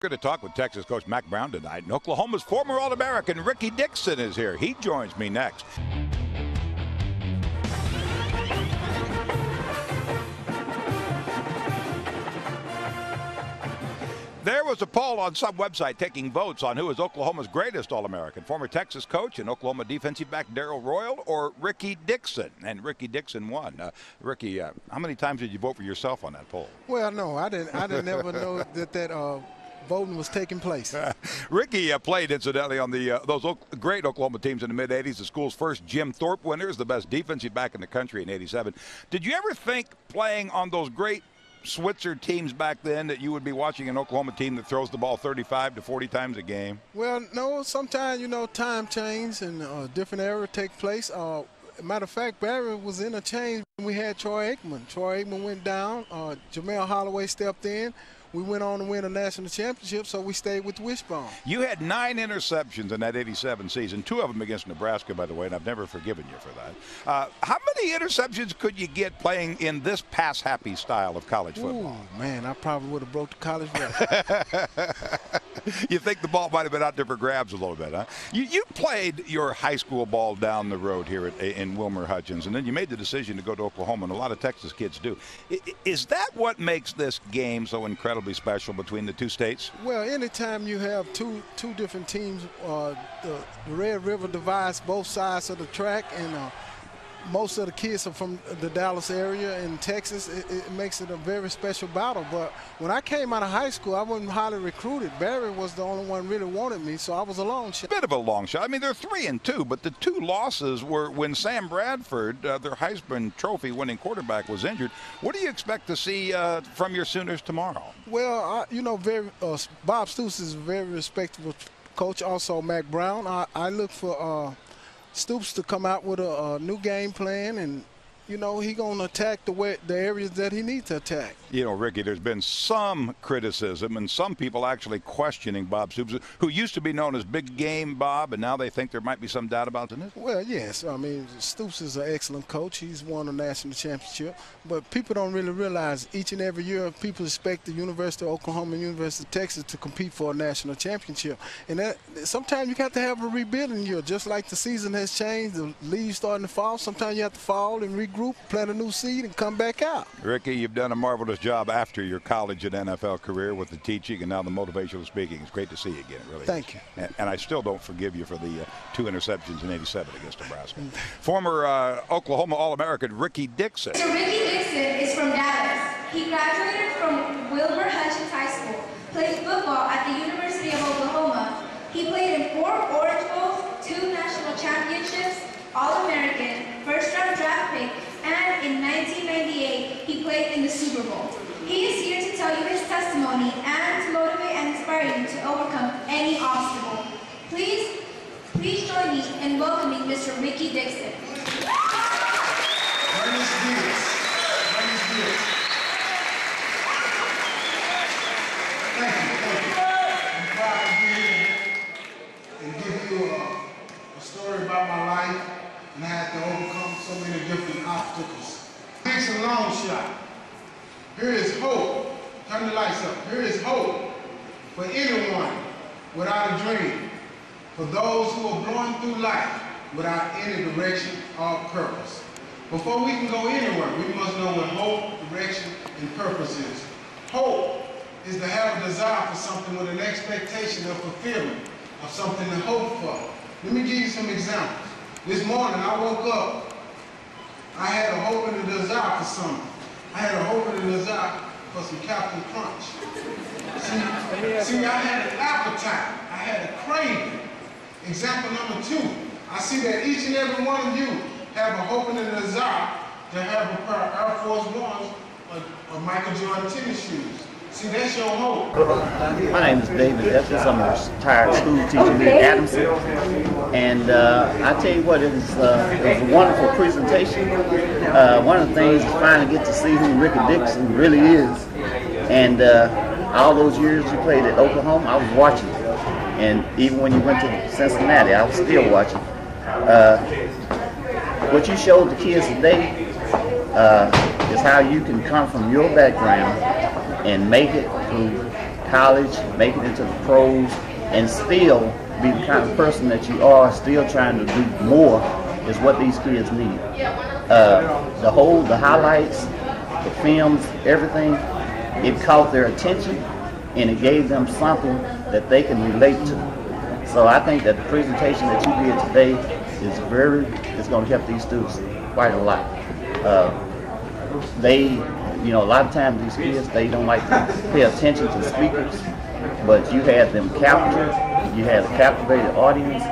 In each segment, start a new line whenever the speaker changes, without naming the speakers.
We're going to talk with Texas coach Mack Brown tonight, and Oklahoma's former All-American Ricky Dixon is here. He joins me next. There was a poll on some website taking votes on who is Oklahoma's greatest All-American, former Texas coach and Oklahoma defensive back Darrell Royal or Ricky Dixon, and Ricky Dixon won. Ricky, how many times did you vote for yourself on that poll?
Well, no, I didn't never know that voting was taking place.
Ricky played, incidentally, on those great Oklahoma teams in the mid-'80s, the school's first Jim Thorpe winners, the best defensive back in the country in '87. Did you ever think playing on those great Switzer teams back then that you would be watching an Oklahoma team that throws the ball 35 to 40 times a game?
Well, no, sometimes, time change and different era take place. Matter of fact, Barry was in a change when we had Troy Aikman. Troy Aikman went down. Jamel Holloway stepped in. We went on to win a national championship, so we stayed with Wishbone.
You had 9 interceptions in that '87 season, 2 of them against Nebraska, by the way, and I've never forgiven you for that. How many interceptions could you get playing in this pass-happy style of college football?
Ooh, man, I probably would have broke the college record.
You think the ball might have been out there for grabs a little bit, huh? You played your high school ball down the road here in Wilmer Hutchins, and then you made the decision to go to Oklahoma, and a lot of Texas kids do. Is that what makes this game so incredibly special between the two states?
Well, anytime you have two different teams, the Red River divides both sides of the track, and most of the kids are from the Dallas area in Texas. It makes it a very special battle. But when I came out of high school, I wasn't highly recruited. Barry was the only one really wanted me, so I was a long shot.
Bit of a long shot. I mean, they're 3-2, but the 2 losses were when Sam Bradford, their Heisman Trophy winning quarterback, was injured. What do you expect to see from your Sooners tomorrow?
Well, Bob Stoops is a very respectable coach. Also, Mack Brown. I look for Stoops to come out with a new game plan, and he's going to attack the areas that he needs to attack.
Ricky, there's been some criticism and some people actually questioning Bob Stoops, who used to be known as Big Game Bob, and now they think there might be some doubt about it.
Well, yes. I mean, Stoops is an excellent coach. He's won a national championship. But people don't really realize each and every year people expect the University of Oklahoma and University of Texas to compete for a national championship. And sometimes you got to have a rebuilding year. Just like the season has changed, the leaves starting to fall. Sometimes you have to fall and regroup, plant a new seed, and come back out.
Ricky, you've done a marvelous job after your college and NFL career with the teaching and now the motivational speaking. It's great to see you again. It really
Thank you.
And I still don't forgive you for the 2 interceptions in '87 against Nebraska. Former Oklahoma All-American Ricky Dixon.
So Ricky Dixon is from Dallas. He graduated from Wilmer Hutchins High School, played football at the University of Oklahoma. He played in 4 Orange Bowls, 2 national championships, All-American, first-round draft pick, and in 1998, he played in the Super Bowl. He is here to tell you his testimony and to motivate and inspire you to overcome any obstacle. Please join me in welcoming Mr. Ricky Dixon.
Thank you. I'm proud to be here and give you a story about my life, and I had to overcome so many different obstacles. It's a long shot. Here is hope. Turn the lights up. Here is hope for anyone without a dream, for those who are going through life without any direction or purpose. Before we can go anywhere, we must know what hope, direction, and purpose is. Hope is to have a desire for something with an expectation of fulfillment, of something to hope for. Let me give you some examples. This morning I woke up, I had a hope and a desire for something. I had a hope and a desire for some Captain Crunch. See, I had an appetite. I had a craving. Example number 2, I see that each and every one of you have a hope and a desire to have a pair of Air Force Ones or Michael Jordan tennis shoes. See, that's your hope.
My name is David Evans. I'm a retired school teacher here at Adamson. And I tell you what, it was a wonderful presentation. One of the things is finally get to see who Ricky Dixon really is. And all those years you played at Oklahoma, I was watching. And even when you went to Cincinnati, I was still watching. What you showed the kids today is how you can come from your background and make it through college, make it into the pros, and still be the kind of person that you are, still trying to do more, is what these kids need. The highlights, the films, everything, it caught their attention and it gave them something that they can relate to. So I think that the presentation that you did today is going to help these students quite a lot. A lot of times these kids, they don't like to pay attention to speakers, but you had them captured, you had a captivated audience,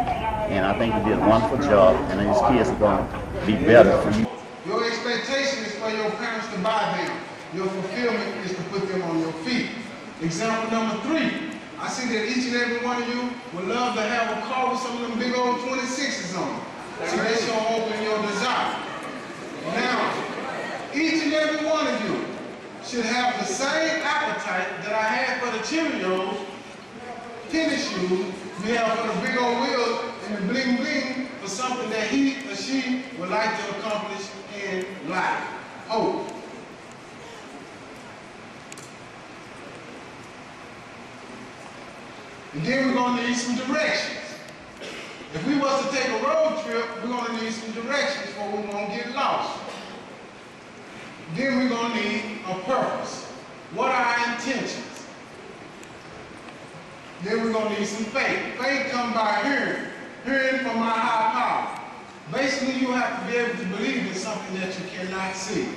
and I think you did a wonderful job, and these kids are going to be better for you.
Your expectation is for your parents to buy them. Your fulfillment is to put them on your feet. Example number 3, I see that each and every one of you would love to have a car with some of them big old 26s on it. See, that's your hope and your desire. Now, each and every one of you should have the same appetite that I had for the Cheerios, tennis shoes, we have for the big old wheels and the bling bling for something that he or she would like to accomplish in life. Hope. And then we're going to need some directions. If we was to take a road trip, we're going to need some directions so we won't get lost. Then we're going to need a purpose. What are our intentions? Then we're going to need some faith. Faith comes by hearing from our high power. Basically, you have to be able to believe in something that you cannot see.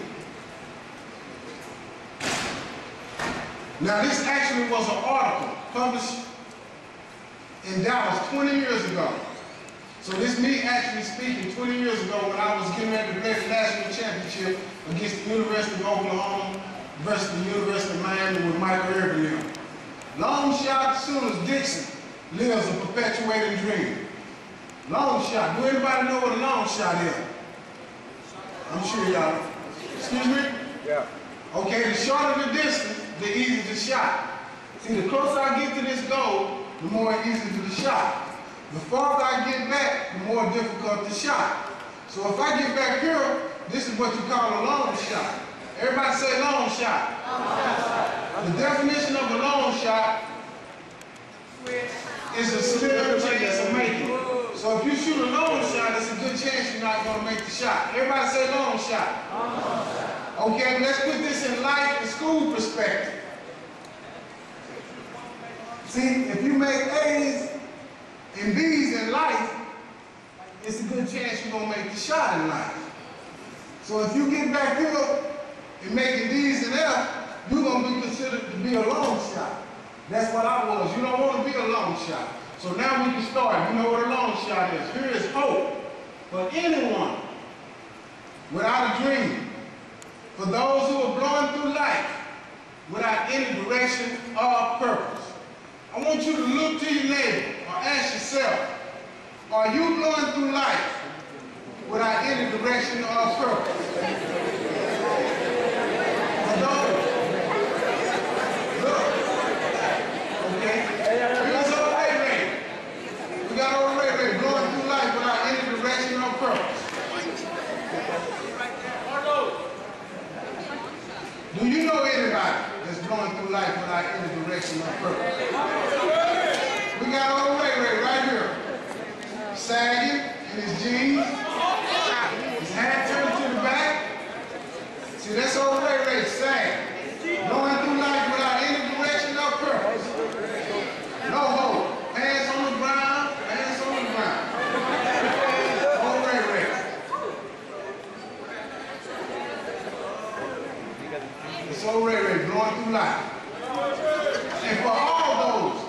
Now, this actually was an article published in Dallas 20 years ago. So this me actually speaking 20 years ago when I was getting ready to play the national championship against the University of Oklahoma versus the University of Miami with Michael Irvin. Long shot, as soon as Dixon lives a perpetuating dream. Long shot. Do anybody know what a long shot is? I'm sure y'all. Excuse me?
Yeah.
Okay, the shorter the distance, the easier the shot. See, the closer I get to this goal, the more easy the shot. The farther I get back, the more difficult the shot. So if I get back here, this is what you call a long shot. Everybody say long shot. The definition of a long shot is a slim chance of making it. So if you shoot a long shot, it's a good chance you're not going to make the shot. Everybody say long shot. Okay, let's put this in life and school perspective. See, if you make A's and B's in life, it's a good chance you're going to make the shot in life. So if you get back here and making D's and F, you're going to be considered to be a long shot. That's what I was. You don't want to be a long shot. So now we can start. You know what a long shot is. Here is hope for anyone without a dream. For those who are blowing through life without any direction or purpose. I want you to look to your neighbor or ask yourself, are you blowing through life without any direction or purpose? Look, okay? Here's old Ray. We got old Ray blowing through life without any direction or purpose. Do you know anybody that's going through life without any direction or purpose? We got old Ray right here, sagging in his jeans, his hat turned to the back. See, that's old Ray sagging, going through life without any direction or purpose. No hope. Hands on the ground, hands on the ground. Old Ray. It's old Ray blowing through life. And for all those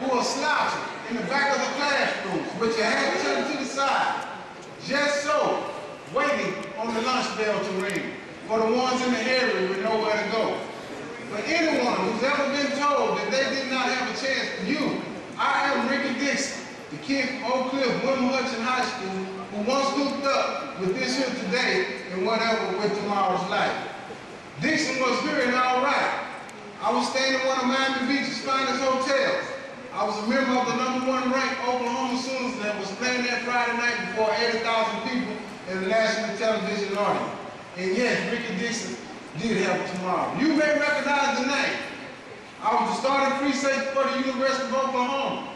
who are slouching in the back of the classrooms with your head turned to the side, just so, waiting on the lunch bell to ring, for the ones in the area with nowhere to go. For anyone who's ever been told that they did not have a chance for you, I am Ricky Dixon, the kid from Oak Cliff, William Hudson High School, who once hooked up with this here today and whatever with tomorrow's life. Dixon was feeling all right. I was staying in one of Miami Beach's finest hotels. I was a member of the #1 ranked Oklahoma Sooners that was playing that Friday night before 80,000 people in the national television audience. And yes, Ricky Dixon did have tomorrow. You may recognize the name. I was the starting free safety for the University of Oklahoma.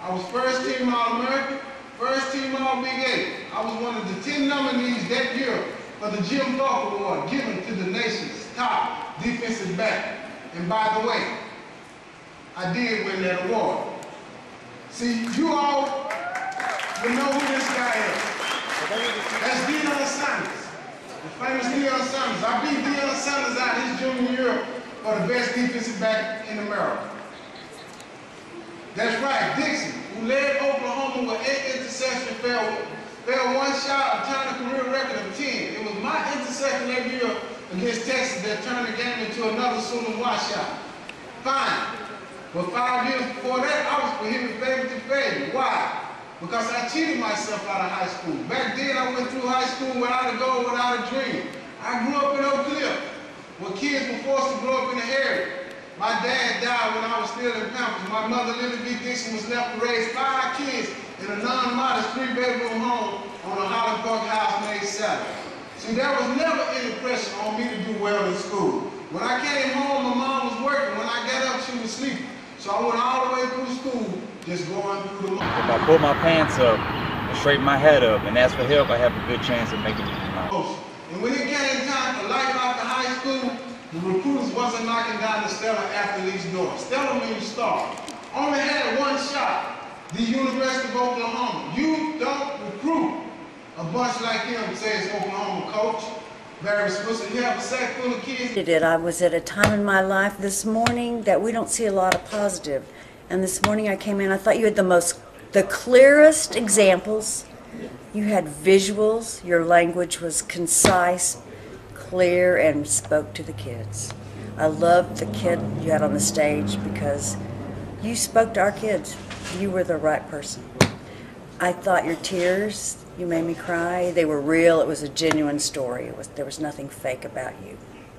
I was first team All-American, first team All-Big 8. I was one of the 10 nominees that year for the Jim Thorpe Award given to the nation's top defensive back. And by the way, I did win that award. See, you all will know who this guy is. That's Deion Sanders, the famous Deion Sanders. I beat Deion Sanders out his junior year for the best defensive back in America. That's right, Dixon, who led Oklahoma with 8 interceptions, fell one shot of tying a career record of 10. It was my interception that year against Texas that turned the game into another Sooner washout. Fine. But 5 years before that, I was prohibited favorite to failure. Why? Because I cheated myself out of high school. Back then, I went through high school without a goal, without a dream. I grew up in Oak Cliff, where kids were forced to grow up in the area. My dad died when I was still in Pampers. My mother, Lily B. Dixon, was left to raise 5 kids in a non-modest 3-bedroom home on a Holland Park house-made salary. See, there was never any pressure on me to do well in school. When I came home, my mom was working. When I got up, she was sleeping. So I went all the way through school, just going through the month.
If I pull my pants up and straighten my head up and ask for help, I have a good chance of making it.
And when it came time for life after high school, the recruiters wasn't knocking down the stellar athlete's door. Stellar means star. Only had one shot, the University of Oklahoma. You don't recruit a bunch like him, says Oklahoma coach Barry Swisher. You have a sack full of kids.
I was at a time in my life this morning that we don't see a lot of positive. And this morning I came in, I thought you had the clearest examples. You had visuals, your language was concise, clear, and spoke to the kids. I loved the kid you had on the stage because you spoke to our kids. You were the right person. I thought your tears, you made me cry. They were real. It was a genuine story. There was nothing fake about you.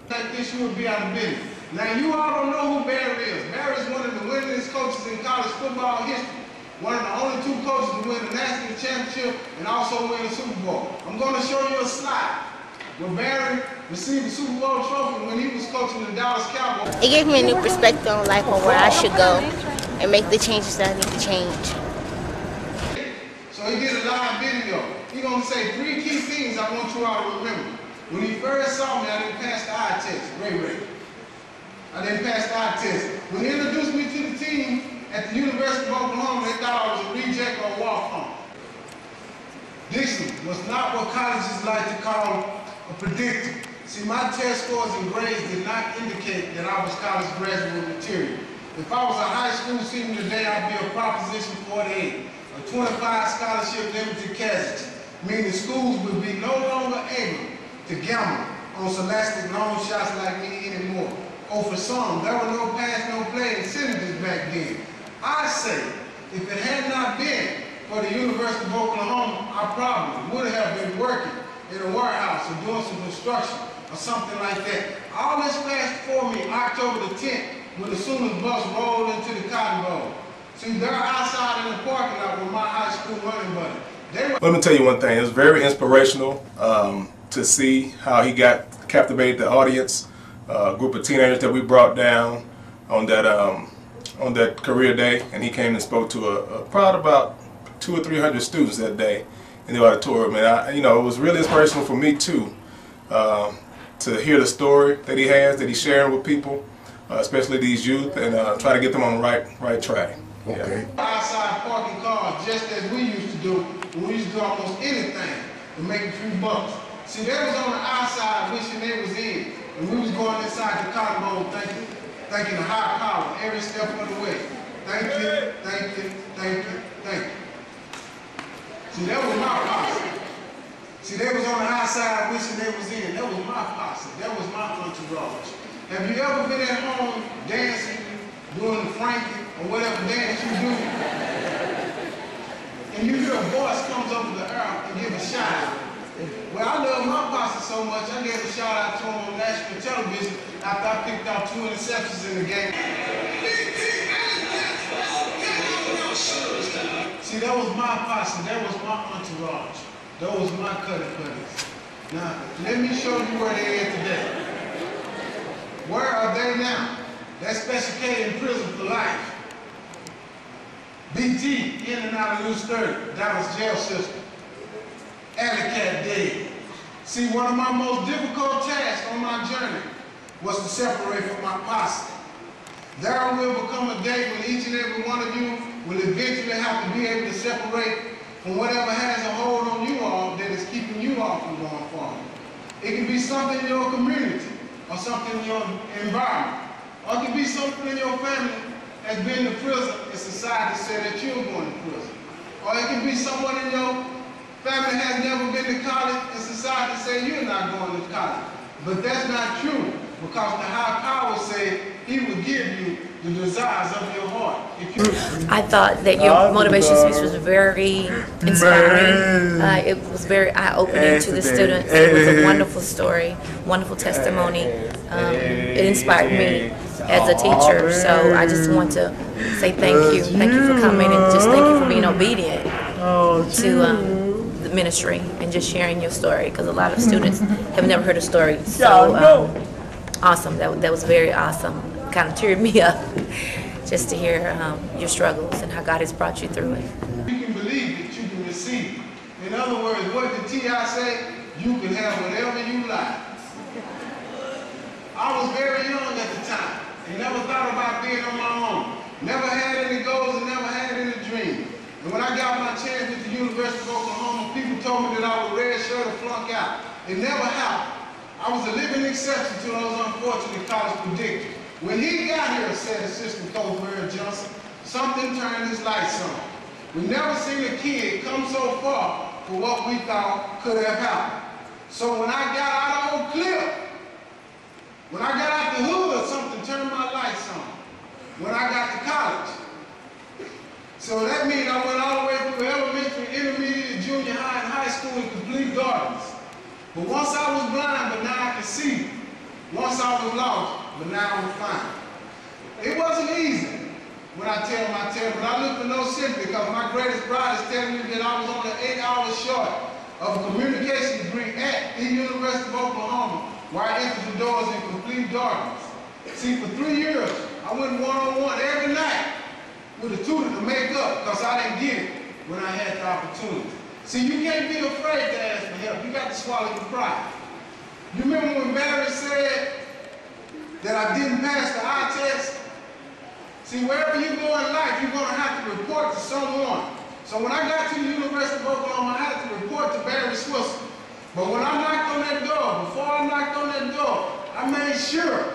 Like this, you would be out of business. Now, you all don't know who Barry is. Barry is one of the winningest coaches in college football history. One of the only 2 coaches to win the national championship and also win the Super Bowl. I'm going to show you a slide where Barry received the Super Bowl trophy when he was coaching the Dallas Cowboys.
It gave me a new perspective on life, on where I should go and make the changes that I need to change.
So he did a live video. He's going to say 3 key things I want you all to remember. When he first saw me, I didn't pass the eye test. Ray. I didn't pass the eye test. When he introduced me to the team at the University of Oklahoma, they thought I was a reject or a walk-on. Dixon was not what colleges like to call a predictor. See, my test scores and grades did not indicate that I was college graduate material. If I was a high school senior today, I'd be a Proposition 48, a 25 scholarship limited casualty, meaning schools would be no longer able to gamble on scholastic long shots like me anymore. Or for some, there were no pass, no play incentives back then. I say, if it had not been for the University of Oklahoma, I probably would have been working in a warehouse or doing some construction or something like that. All this passed before me October the 10th when the Sooners bus rolled into the Cotton Bowl. See, they're outside in the parking lot with my high school running buddy.
Let me tell you one thing. It was very inspirational to see how he captivated the audience. A group of teenagers that we brought down on that career day, and he came and spoke to a crowd about 200 or 300 students that day in the auditorium. And it was really inspirational for me too, to hear the story that he has, that he's sharing with people, especially these youth, and try to get them on the right track.
Okay. Outside parking cars, just as we used to do when we used to do almost anything to make a few bucks. See, they was on the outside wishing they was in, and we was going inside the Cotton Bowl thinking the high power every step of the way. Thank you, thank you, thank you, thank you. See, that was my posse. See, they was on the outside wishing they was in. That was my posse. That was my entourage. Have you ever been at home dancing, doing the Frankie, or whatever dance you do, and you hear a voice comes over the earth and give a shout out? Well, I love my posse so much, I gave a shout out to him on national television after I picked out 2 interceptions in the game. See, that was my posse, that was my entourage. That was my cuddy-cuddies. Now, let me show you where they are today. Where are they now? That's special K in prison for life. BT, in and out of New Sturgis, Dallas jail system. Alley cat dead. See, one of my most difficult tasks on my journey was to separate from my posse. There will become a day when each and every one of you will eventually have to be able to separate from whatever has a hold on you all that is keeping you off from going forward. It can be something in your community, or something in your environment, or it can be something in your family has been to prison and society said that you're going to prison. Or it can be someone in your family has never been to college and society said you're not going to college. But that's not true, because the high power said he would give you the desires of your heart.
I thought that your motivation speech was very inspiring. It was very eye-opening to the students. It was a wonderful story, wonderful testimony. It inspired me as a teacher. So I just want to say thank you. Thank you for coming, and just thank you for being obedient to the ministry and just sharing your story, because a lot of students have never heard a story. So awesome. That was very awesome. Kind of teared me up just to hear your struggles and how God has brought you through it.
You can believe that you can receive. In other words, what did T.I. say? You can have whatever you like. I was very young at the time and never thought about being on my own. Never had any goals and never had any dreams. And when I got my chance with the University of Oklahoma, people told me that I would red shirt or flunk out. It never happened. I was a living exception to those unfortunate college predictors. When he got here, said Assistant Coach Mary Johnson, something turned his lights on. We never seen a kid come so far for what we thought could have happened. So when I got out of Oak Cliff, when I got out the hood, something turned my lights on. When I got to college. So that means I went all the way through elementary, intermediate, junior high, and high school in complete darkness. But once I was blind, but now I can see. Once I was lost, but now I'm fine. It wasn't easy when I tell my tale, but I look for no sympathy, because my greatest pride is telling you that I was only 8 hours short of a communication degree at the University of Oklahoma, where I entered the doors in complete darkness. See, for 3 years, I went one-on-one every night with a tutor to make up, because I didn't get it when I had the opportunity. See, you can't be afraid to ask for help. You got to swallow your pride. You remember when Barry said that I didn't pass the eye test? See, wherever you go in life, you're going to have to report to someone. So when I got to the University of Oklahoma, I had to report to Barry Swisher. But when I knocked on that door, before I knocked on that door, I made sure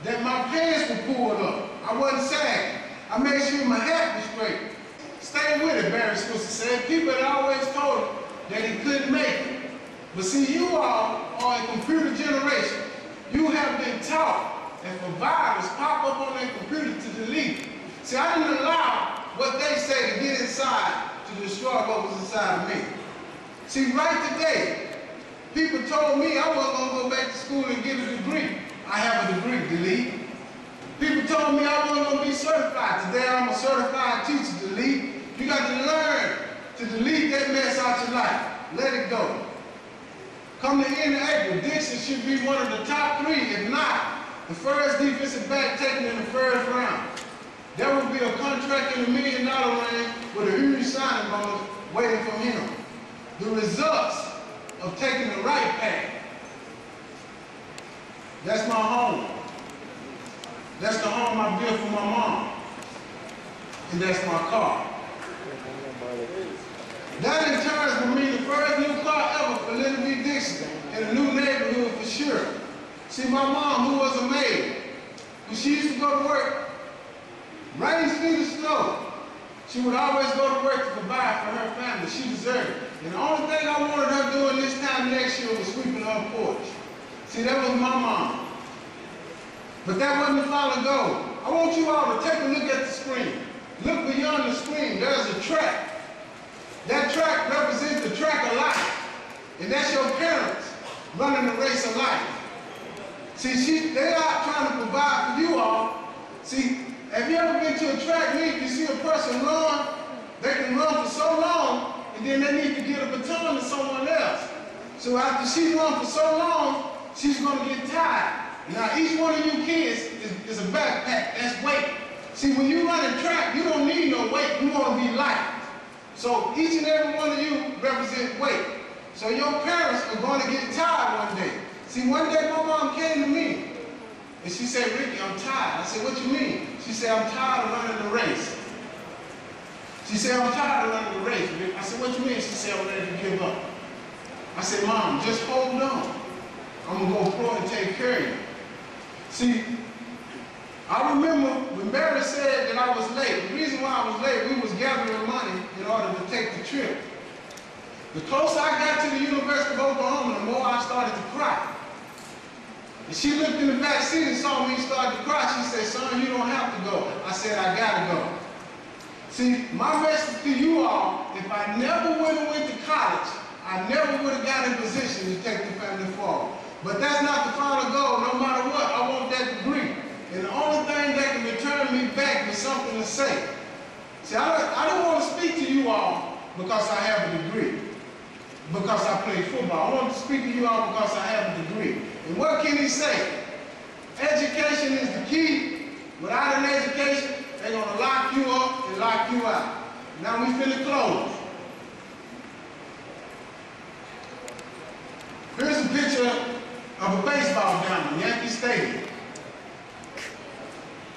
that my pants were pulled up. I wasn't sagging. I made sure my hat was straight. Stay with it, Barry Swisher said. People had always told him that he couldn't make it. But see, you all are a computer generation. You have been taught that for virus pop up on their computer to delete. See, I didn't allow what they say to get inside to destroy what was inside of me. See, right today, people told me I wasn't going to go back to school and get a degree. I have a degree, delete. People told me I wasn't going to be certified. Today I'm a certified teacher, delete. You got to learn to delete that mess out your life. Let it go. Come the end of April, Dixon should be one of the top 3, if not the first defensive back taken in the first round. There will be a contract in the $1 million range with a huge signing bonus waiting for him. The results of taking the right path. That's my home. That's the home I built for my mom. And that's my car. That in turn will mean the first new car ever for Little B. Dixon in a new neighborhood for sure. See, my mom, who was a maid, when she used to go to work, rain, sleet, or snow, she would always go to work to provide for her family. She deserved it. And the only thing I wanted her doing this time next year was sweeping her porch. See, that was my mom. But that wasn't the final goal. I want you all to take a look at the screen. Look beyond the screen. There's a track. That track represents the track of life. And that's your parents running the race of life. See, they are trying to provide for you all. See, have you ever been to a track meet, you see a person run, they can run for so long, and then they need to get a baton to someone else. So after she run for so long, she's going to get tired. Now, each one of you kids is a backpack. That's weight. See, when you run a track, you don't need no weight. You want to be light. So each and every one of you represent weight. So your parents are going to get tired one day. See, one day my mom came to me and she said, Ricky, I'm tired. I said, what you mean? She said, I'm tired of running the race. She said, I'm tired of running the race. I said, what you mean? She said, I'm ready to give up. I said, Mom, just hold on. I'm going to go pro and take care of you. See, I remember when Mary said that I was late. The reason why I was late, we was gathering money in order to take the trip. The closer I got to the University of Oklahoma, the more I started to cry. And she looked in the back seat and saw me start to cry. She said, son, you don't have to go. I said, I gotta go. See, my message to you all, if I never would have went to college, I never would have got in position to take the family forward. But that's not the final goal. No matter what, I want that degree. And the only thing that can return me back is something to say. See, I don't want to speak to you all because I have a degree, because I play football. I want to speak to you all because I have a degree. And what can he say? Education is the key. Without an education, they're going to lock you up and lock you out. Now we finna close. Here's a picture of a baseball diamond, Yankee Stadium.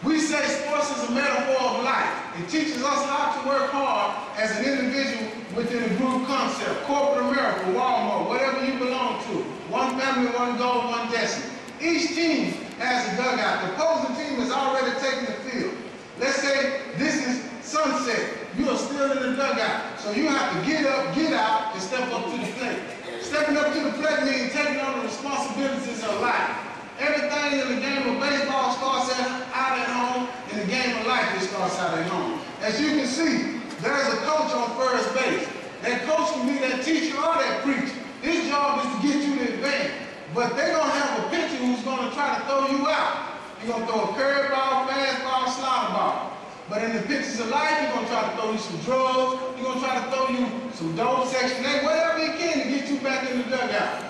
We say sports is a metaphor of life. It teaches us how to work hard as an individual within a group concept. Corporate America, Walmart, whatever you belong to. One family, one goal, one destiny. Each team has a dugout. The opposing team has already taken the field. Let's say this is sunset. You are still in the dugout. So you have to get up, get out, and step up to the plate. Stepping up to the plate means taking on the responsibilities of life. Everything in the game of baseball starts out at home. In the game of life, it starts out at home. As you can see, there's a coach on first base. That coach can be that teacher or that preacher. His job is to get you to advance. But they're going to have a pitcher who's going to try to throw you out. You're going to throw a curveball, fastball, slider ball. But in the pitches of life, he's going to try to throw you some drugs. He's going to try to throw you some dope, Section 8, whatever he can to get you back in the dugout.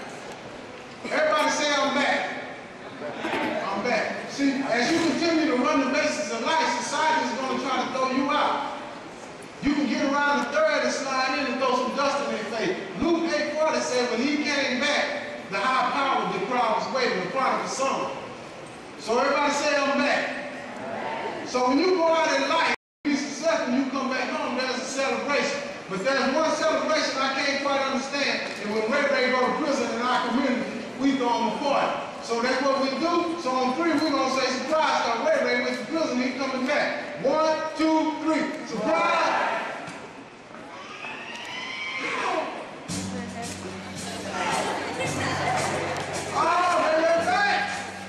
Everybody say, I'm back. I'm back. See, as you continue to run the bases of life, society is going to try to throw you out. You can get around the third and slide in and throw some dust in their face. Luke 8:40 said when he came back, the high power of the crowd was waiting, the prodigal son. So everybody say, I'm back. So when you go out in life, you be successful, you come back home, there's a celebration. But there's one celebration I can't quite understand, and when Ray go to prison in our community, we throw him a party. So that's what we do. So on 3, we're going to say surprise, because Ray went to prison, he's coming back. 1, 2, 3, surprise! Oh, they went back!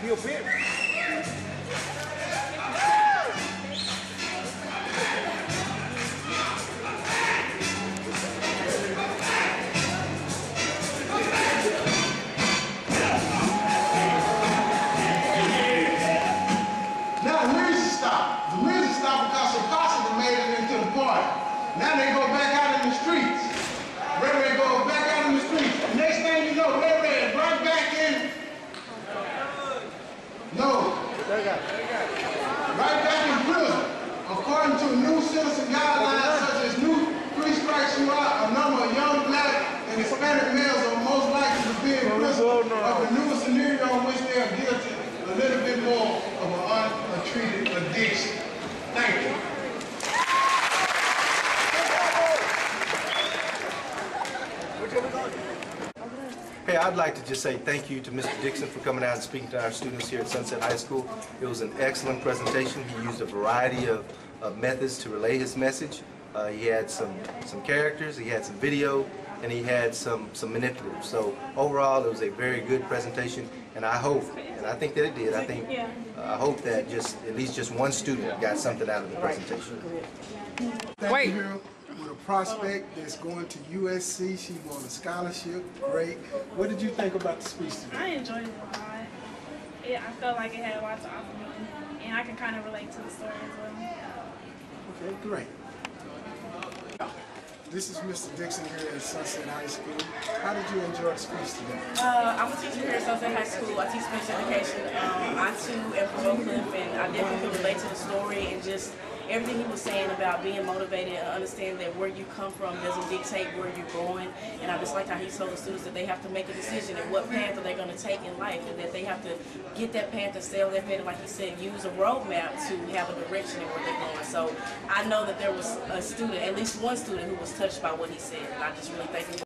He'll be. Now they go back out in the streets. Ray goes back out in the streets. The next thing you know, Ray is right back in. No. Right back in prison. According to new citizen guidelines such as new 3 strikes you out, a number of young black and Hispanic males are most likely to be in prison of the new scenario in which they are guilty a little bit more of an untreated addiction. Thank you.
Hey, I'd like to just say thank you to Mr. Dixon for coming out and speaking to our students here at Sunset High School. It was an excellent presentation. He used a variety of methods to relay his message. He had some characters, he had some video, and he had some manipulatives. So overall, it was a very good presentation, and I hope, and I think that it did, I hope that just at least just one student got something out of the presentation.
Thank you. With a prospect that's going to USC, she won a scholarship. Great. What did you think about the speech today?
I enjoyed it a lot. I felt like it had a lot to offer me, and I can kind of relate to the story as well.
Okay, great.
This is Mr. Dixon here at Sunset High School. How did you enjoy the speech today?
I'm a teacher here at Sunset High School. I teach special education. I too am from Oak Cliff, and I definitely can relate to the story and just everything he was saying about being motivated and understand that where you come from doesn't dictate where you're going. And I just like how he told the students that they have to make a decision and what path are they going to take in life, and that they have to get that path and stay on that path, and like he said, use a roadmap to have a direction in where they're going. So I know that there was a student, at least one student, who was touched by what he said, and I just really thank him.